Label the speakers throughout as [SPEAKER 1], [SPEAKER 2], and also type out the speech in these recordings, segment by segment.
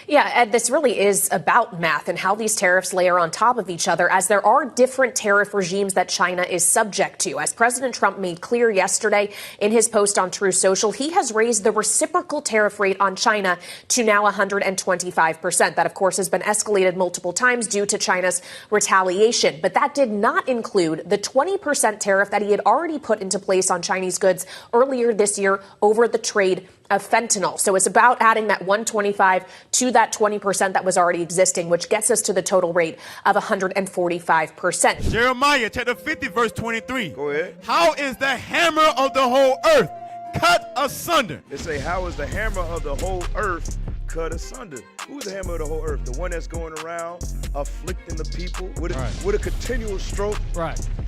[SPEAKER 1] Yeah, Ed, this really is about math and how these tariffs layer on top of each other, as there are different tariff regimes that China is subject to. As President Trump made clear yesterday in his post on Truth Social, he has raised the reciprocal tariff rate on China to now 125%. That, of course, has been escalated multiple times due to China's retaliation. But that did not include the 20% tariff that he had already put into place on Chinese goods earlier this year over the trade of fentanyl. So it's about adding that 125 to that 20% that was already existing, which gets us to the total rate of 145%.
[SPEAKER 2] Jeremiah chapter 50, verse 23.
[SPEAKER 3] Go ahead.
[SPEAKER 2] How is the hammer of the whole earth cut asunder?
[SPEAKER 3] It say, how is the hammer of the whole earth cut asunder? Who's the hammer of the whole earth? The one that's going around afflicting the people with a continual stroke,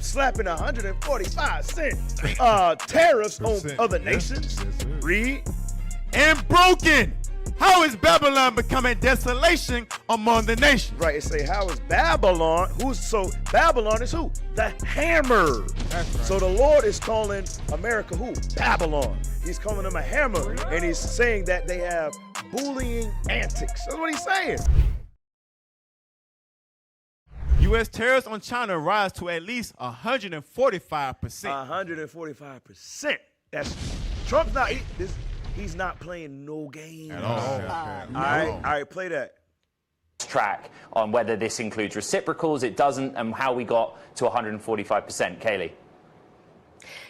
[SPEAKER 3] slapping 145 cent tariffs on other nations. Read.
[SPEAKER 2] And broken. How is Babylon becoming desolation among the nations?
[SPEAKER 3] Right, it say, how is Babylon? So Babylon is who? The hammer.
[SPEAKER 4] That's right.
[SPEAKER 3] So the Lord is calling America who? Babylon. He's calling them a hammer, and he's saying that they have bullying antics. That's what he's saying.
[SPEAKER 2] U.S. tariffs on China rise to at least 145%.
[SPEAKER 3] 145%. That's Trump's not. He's not playing no game
[SPEAKER 2] at all.
[SPEAKER 3] All right, play that.
[SPEAKER 5] Track on whether this includes reciprocals, it doesn't, and how we got to 145%. Kaylee.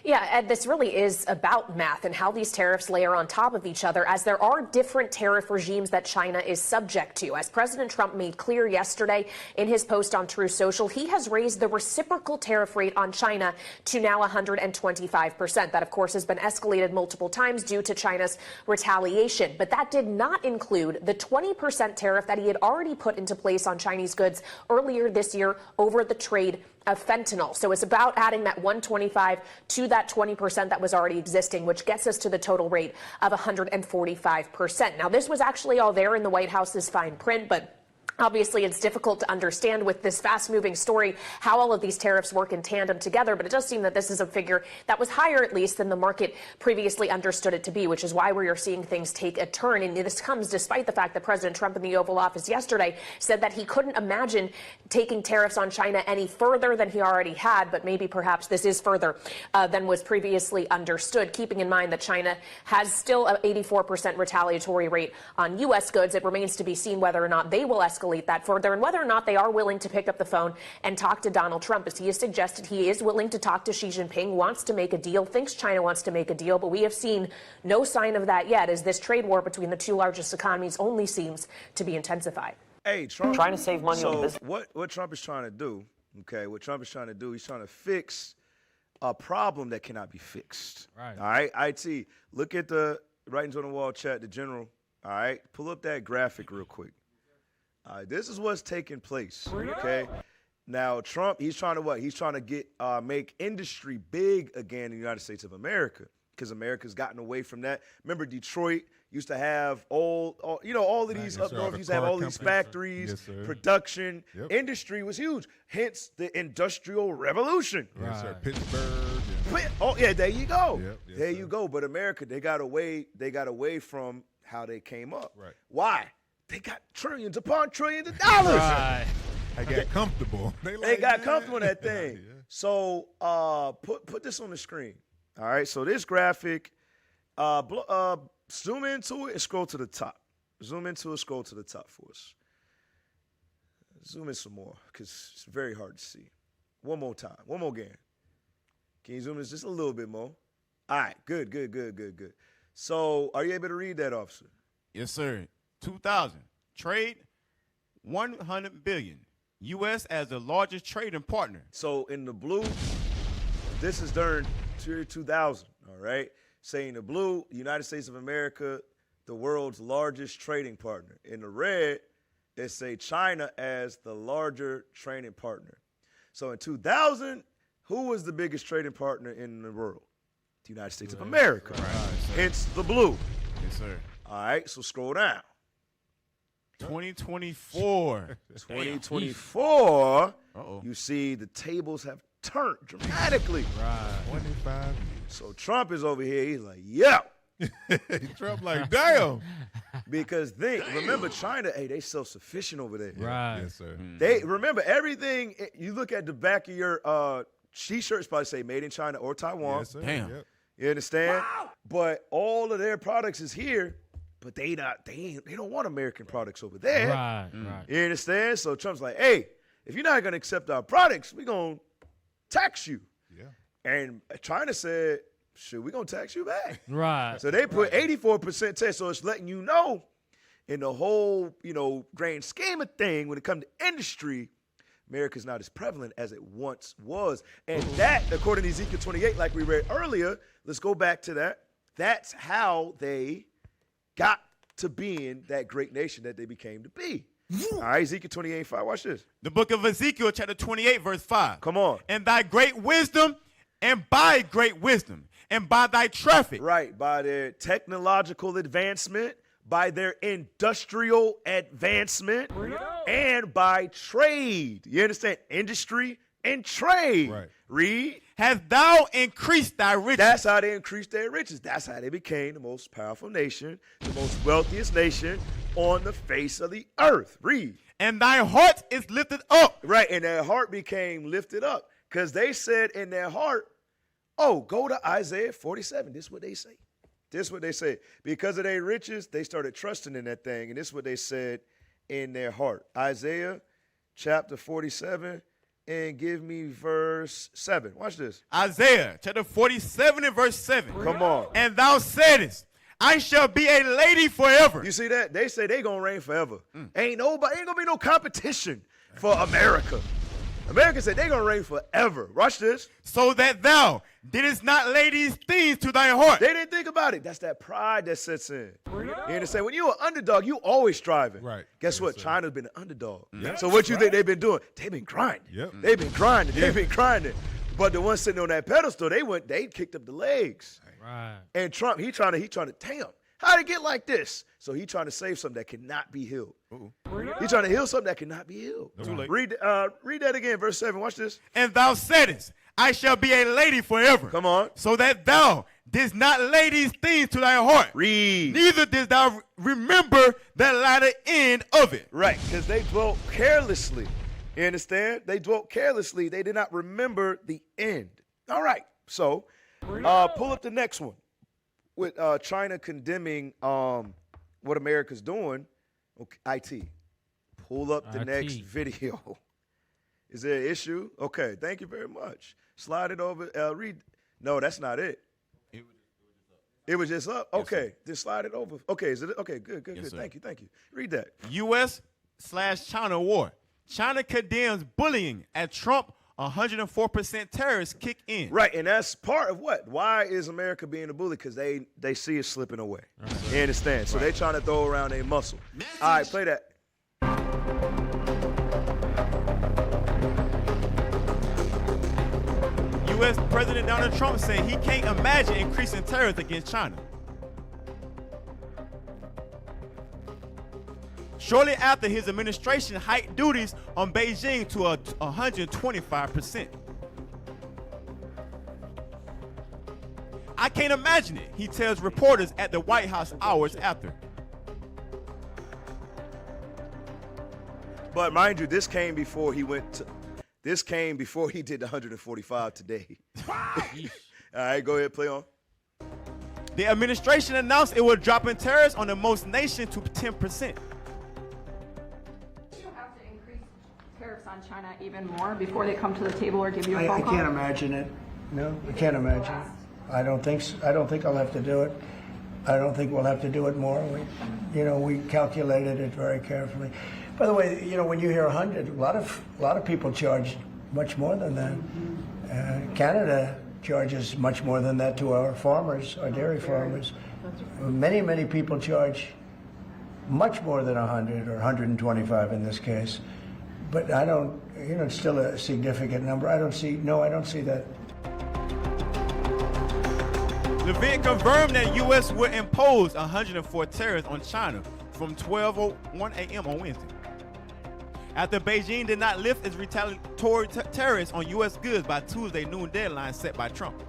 [SPEAKER 1] Yeah, Ed, this really is about math and how these tariffs layer on top of each other, as there are different tariff regimes that China is subject to. As President Trump made clear yesterday in his post on Truth Social, he has raised the reciprocal tariff rate on China to now 125%. That, of course, has been escalated multiple times due to China's retaliation. But that did not include the 20% tariff that he had already put into place on Chinese goods earlier this year over the trade of fentanyl. So it's about adding that 125 to that 20% that was already existing, which gets us to the total rate of 145%. Now, this was actually all there in the White House's fine print, but obviously, it's difficult to understand with this fast-moving story how all of these tariffs work in tandem together, but it does seem that this is a figure that was higher, at least, than the market previously understood it to be, which is why we are seeing things take a turn. And this comes despite the fact that President Trump in the Oval Office yesterday said that he couldn't imagine taking tariffs on China any further than he already had, but maybe perhaps this is further than was previously understood, keeping in mind that China has still an 84% retaliatory rate on U.S. goods. It remains to be seen whether or not they will escalate that further and whether or not they are willing to pick up the phone and talk to Donald Trump, as he has suggested he is willing to talk to Xi Jinping, wants to make a deal, thinks China wants to make a deal, but we have seen no sign of that yet, as this trade war between the two largest economies only seems to be intensified.
[SPEAKER 3] Hey, Trump.
[SPEAKER 5] Trying to save money on business.
[SPEAKER 3] What Trump is trying to do, what Trump is trying to do, he's trying to fix a problem that cannot be fixed.
[SPEAKER 4] Right.
[SPEAKER 3] All right, IT, look at the writings on the wall chat, the general. All right, pull up that graphic real quick. This is what's taking place, okay? Now, Trump, he's trying to what? He's trying to get make industry big again in the United States of America, because America's gotten away from that. Remember, Detroit used to have all of these up north used to have all these factories, production. Industry was huge. Hence the Industrial Revolution.
[SPEAKER 4] Yes, sir. Pittsburgh.
[SPEAKER 3] Oh, yeah, there you go.
[SPEAKER 4] Yes,
[SPEAKER 3] there you go. But America, they got away from how they came up.
[SPEAKER 4] Right.
[SPEAKER 3] Why? They got trillions upon trillions of dollars.
[SPEAKER 4] Right. They got comfortable.
[SPEAKER 3] They got comfortable in that thing. Yeah. So put this on the screen. All right. So this graphic, zoom into it and scroll to the top. Zoom into it, scroll to the top for us. Zoom in some more, because it's very hard to see. One more time. One more again. Can you zoom in just a little bit more? All right. Good. So are you able to read that, officer?
[SPEAKER 2] Yes, sir. 2000 trade 100 billion. U.S. as the largest trading partner.
[SPEAKER 3] So in the blue, this is during 2000. All right, saying the blue, United States of America, the world's largest trading partner. In the red, they say China as the larger trading partner. So in 2000, who was the biggest trading partner in the world? The United States of America.
[SPEAKER 2] Right,
[SPEAKER 3] hence the blue.
[SPEAKER 2] Yes, sir.
[SPEAKER 3] All right, so scroll down.
[SPEAKER 2] 2024.
[SPEAKER 3] 2024, you see the tables have turned dramatically.
[SPEAKER 4] Right. 25 years.
[SPEAKER 3] So Trump is over here. He's like, yeah,
[SPEAKER 4] Trump like, damn.
[SPEAKER 3] Because remember, China, hey, they self-sufficient over there.
[SPEAKER 6] Right.
[SPEAKER 4] Yes, sir.
[SPEAKER 3] They remember everything. You look at the back of your T-shirts, probably say "Made in China" or Taiwan.
[SPEAKER 4] Yes, sir.
[SPEAKER 2] Damn.
[SPEAKER 4] Yep.
[SPEAKER 3] You understand? Wow. But all of their products is here, but they don't want American products over there.
[SPEAKER 6] Right. Right.
[SPEAKER 3] You understand? So Trump's like, hey, if you're not gonna accept our products, we're gonna tax you.
[SPEAKER 4] Yeah.
[SPEAKER 3] And China said, "Sure, we're gonna tax you back."
[SPEAKER 6] Right.
[SPEAKER 3] So they put 84% tax. So it's letting you know, in the whole, grand scheme of thing, when it comes to industry, America's not as prevalent as it once was. And that, according to Ezekiel 28, like we read earlier, let's go back to that. That's how they got to being that great nation that they became to be. All right, Ezekiel 28:5. Watch this.
[SPEAKER 2] The book of Ezekiel, chapter 28, verse 5.
[SPEAKER 3] Come on.
[SPEAKER 2] And thy great wisdom, and by great wisdom, and by thy traffic.
[SPEAKER 3] Right, by their technological advancement, by their industrial advancement, and by trade. You understand? Industry and trade.
[SPEAKER 4] Right.
[SPEAKER 3] Read.
[SPEAKER 2] Hast thou increased thy riches.
[SPEAKER 3] That's how they increased their riches. That's how they became the most powerful nation, the most wealthiest nation on the face of the earth. Read.
[SPEAKER 2] And thy heart is lifted up.
[SPEAKER 3] Right, and their heart became lifted up because they said in their heart, oh, go to Isaiah 47. This is what they say. This is what they say. Because of their riches, they started trusting in that thing, and this is what they said in their heart. Isaiah chapter 47, and give me verse 7. Watch this.
[SPEAKER 2] Isaiah chapter 47 and verse 7.
[SPEAKER 3] Come on.
[SPEAKER 2] And thou saidest, I shall be a lady forever.
[SPEAKER 3] You see that? They say they going to reign forever. Ain't going to be no competition for America. America said they going to reign forever. Watch this.
[SPEAKER 2] So that thou didst not lay these things to thy heart.
[SPEAKER 3] They didn't think about it. That's that pride that sets in. You understand? When you're an underdog, you always striving.
[SPEAKER 4] Right.
[SPEAKER 3] Guess
[SPEAKER 4] Yes,
[SPEAKER 3] what?
[SPEAKER 4] sir.
[SPEAKER 3] China's been an underdog.
[SPEAKER 4] Yeah.
[SPEAKER 3] So what you think they've been doing? They've been grinding.
[SPEAKER 4] Yep.
[SPEAKER 3] They've been grinding. They've been grinding. But the ones sitting on that pedestal, they kicked up the legs.
[SPEAKER 6] Right.
[SPEAKER 3] And Trump, he trying to damn, how'd it get like this? So he trying to save something that cannot be healed. He trying to heal something that cannot be healed.
[SPEAKER 2] Too late.
[SPEAKER 3] Read that again, verse 7. Watch this.
[SPEAKER 2] And thou saidest, I shall be a lady forever.
[SPEAKER 3] Come on.
[SPEAKER 2] So that thou didst not lay these things to thy heart.
[SPEAKER 3] Read.
[SPEAKER 2] Neither didst thou remember the latter end of it.
[SPEAKER 3] Right, because they dwelt carelessly. You understand? They dwelt carelessly. They did not remember the end. All right. So pull up the next one with China condemning what America's doing. Okay, IT. Pull up the next video. Is there an issue? Okay, thank you very much. Slide it over. Read. No, that's not it. It was just up? Okay, then slide it over. Okay, is it? Okay, good.
[SPEAKER 2] Sir.
[SPEAKER 3] Thank you. Read that.
[SPEAKER 2] U.S./China war. China condemns bullying at Trump 104% tariffs kick in.
[SPEAKER 3] Right, and that's part of what? Why is America being a bully? Because they see it slipping away. You understand? So they're trying to throw around their muscle. All right, play that.
[SPEAKER 2] U.S. President Donald Trump said he can't imagine increasing tariffs against China. Shortly after his administration hiked duties on Beijing to 125%. I can't imagine it, he tells reporters at the White House hours after.
[SPEAKER 3] But mind you, this came before he did the 145 today. All right, go ahead, play on.
[SPEAKER 2] The administration announced it would drop in tariffs on the most nations to 10%.
[SPEAKER 7] Tariffs on China even more before they come to the table or give you a phone
[SPEAKER 8] I
[SPEAKER 7] call?
[SPEAKER 8] can't imagine it. No, I can't imagine it. I don't think I'll have to do it. I don't think we'll have to do it more. We calculated it very carefully. By the way, when you hear 100, a lot of people charge much more than that. Canada charges much more than that to our farmers, our dairy farmers. Many people charge much more than 100 or 125 in this case. But I don't, it's still a significant number. I don't see that.
[SPEAKER 2] Levin confirmed that U.S. would impose 104 tariffs on China from 12:01 a.m. on Wednesday, after Beijing did not lift its retaliatory tariffs on U.S. goods by Tuesday noon deadline set by Trump.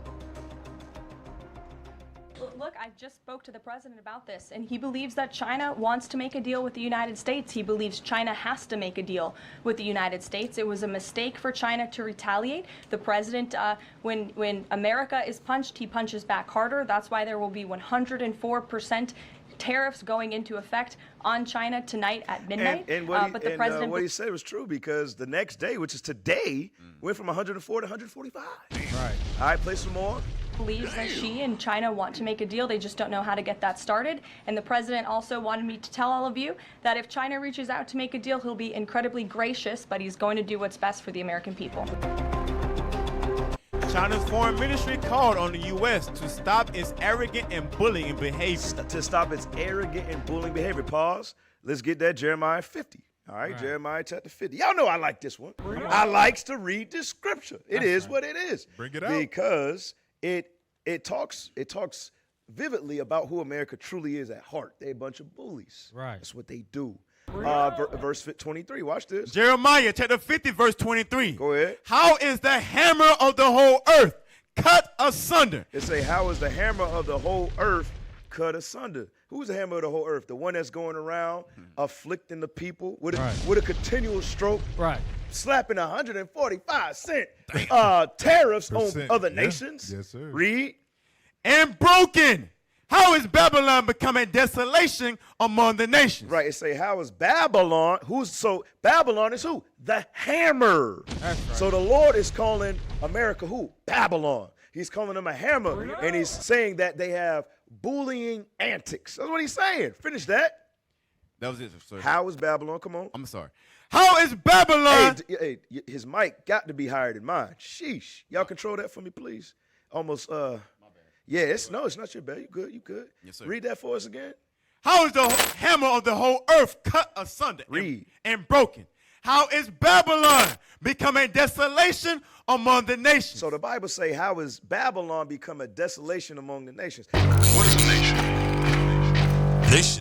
[SPEAKER 7] Look, I
[SPEAKER 6] just spoke to the president about this, and he believes that China wants to make a deal with the United States. He believes China has to make a deal with the United States. It was a mistake for China to retaliate. The president, when America is punched, he punches back harder. That's why there will be 104% tariffs going into effect on China tonight at midnight.
[SPEAKER 3] And what he said was true, because the next day, which is today, went from 104 to 145.
[SPEAKER 4] Right.
[SPEAKER 3] All right, play some more.
[SPEAKER 6] Believes that Xi and China want to make a deal. They just don't know how to get that started. And the president also wanted me to tell all of you that if China reaches out to make a deal, he'll be incredibly gracious, but he's going to do what's best for the American people.
[SPEAKER 2] China's foreign ministry called on the U.S. to stop its arrogant and bullying behavior.
[SPEAKER 3] To stop its arrogant and bullying behavior. Pause. Let's get that Jeremiah 50. All right, Jeremiah chapter 50. Y'all know I like this one. I likes to read the scripture. It is what it is.
[SPEAKER 4] Bring it out.
[SPEAKER 3] Because it talks vividly about who America truly is at heart. They're a bunch of bullies.
[SPEAKER 4] Right.
[SPEAKER 3] That's what they do. Verse 23. Watch this.
[SPEAKER 2] Jeremiah chapter 50, verse 23.
[SPEAKER 3] Go ahead.
[SPEAKER 2] How is the hammer of the whole earth cut asunder?
[SPEAKER 3] It say, how is the hammer of the whole earth cut asunder? Who's the hammer of the whole earth? The one that's going around afflicting the people with a continual stroke, slapping 145-cent tariffs on other nations.
[SPEAKER 4] Yes, sir.
[SPEAKER 3] Read.
[SPEAKER 2] And broken. How is Babylon becoming desolation among the nations?
[SPEAKER 3] Right. It say, how is Babylon? So Babylon is who? The hammer.
[SPEAKER 4] That's right.
[SPEAKER 3] So the Lord is calling America who? Babylon. He's calling them a hammer, and he's saying that they have bullying antics. That's what he's saying. Finish that.
[SPEAKER 2] That was it, sir.
[SPEAKER 3] How is Babylon? Come on.
[SPEAKER 2] I'm sorry. How is Babylon?
[SPEAKER 3] Hey, his mic got to be higher than mine. Sheesh. Y'all control that for me, please. Almost, my bad. Yeah, it's not your bad. You good.
[SPEAKER 2] Yes, sir.
[SPEAKER 3] Read that for us again.
[SPEAKER 2] How is the hammer of the whole earth cut asunder and broken? How is Babylon becoming desolation among the nations?
[SPEAKER 3] So the Bible say, how is Babylon become a desolation among the nations?
[SPEAKER 9] What is a nation? Nation